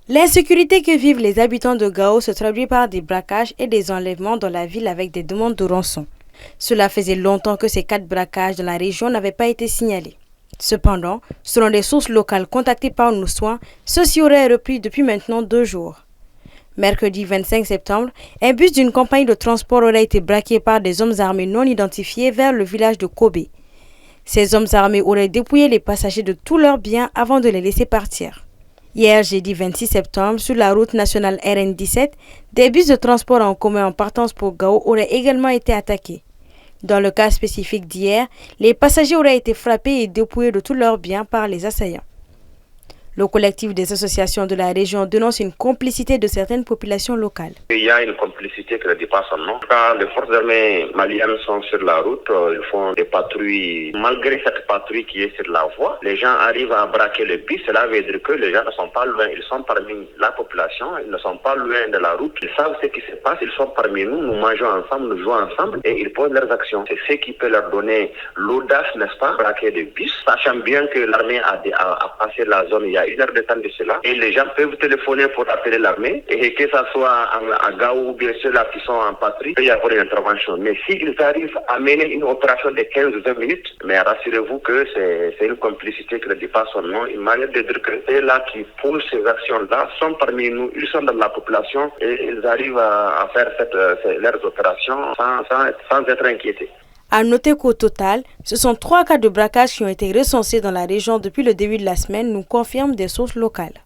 L'insécurité que vivent les habitants de Gao se traduit par des braquages et des enlèvements dans la ville avec des demandes de rançon. Cela faisait longtemps que ces 4 braquages dans la région n'avaient pas été signalés. Cependant, selon des sources locales contactées par nos soins, ceci aurait repris depuis maintenant 2 jours. Mercredi 25 septembre, un bus d'une compagnie de transport aurait été braqué par des hommes armés non identifiés vers le village de Kobe. Ces hommes armés auraient dépouillé les passagers de tous leurs biens avant de les laisser partir. Hier, jeudi 26 septembre, sur la route nationale RN17, des bus de transport en commun en partance pour Gao auraient également été attaqués. Dans le cas spécifique d'hier, les passagers auraient été frappés et dépouillés de tous leurs biens par les assaillants. Le collectif des associations de la région dénonce une complicité de certaines populations locales. Il y a une complicité qui ne dépasse son nom. Quand les forces armées maliennes sont sur la route, ils font des patrouilles. Malgré cette patrouille qui est sur la voie, les gens arrivent à braquer le bus. Cela veut dire que les gens ne sont pas loin. Ils sont parmi la population, ils ne sont pas loin de la route. Ils savent ce qui se passe, ils sont parmi nous, nous mangeons ensemble, nous jouons ensemble et ils posent leurs actions. C'est ce qui peut leur donner l'audace, n'est-ce pas, braquer des bus, sachant bien que l'armée a passé la zone il y a 1 heure de temps de cela et les gens peuvent téléphoner pour appeler l'armée et que ça soit à Gao ou bien ceux-là qui sont en patrie, il y avoir une intervention. Mais s'ils arrivent à mener une opération de 15-20 minutes, mais rassurez-vous que c'est une complicité qui ne dit pas son nom, une manière de dire que ceux-là qui posent ces actions-là sont parmi nous, ils sont dans la population et ils arrivent à faire leurs opérations sans être inquiétés. À noter qu'au total, ce sont 3 cas de braquage qui ont été recensés dans la région depuis le début de la semaine, nous confirment des sources locales.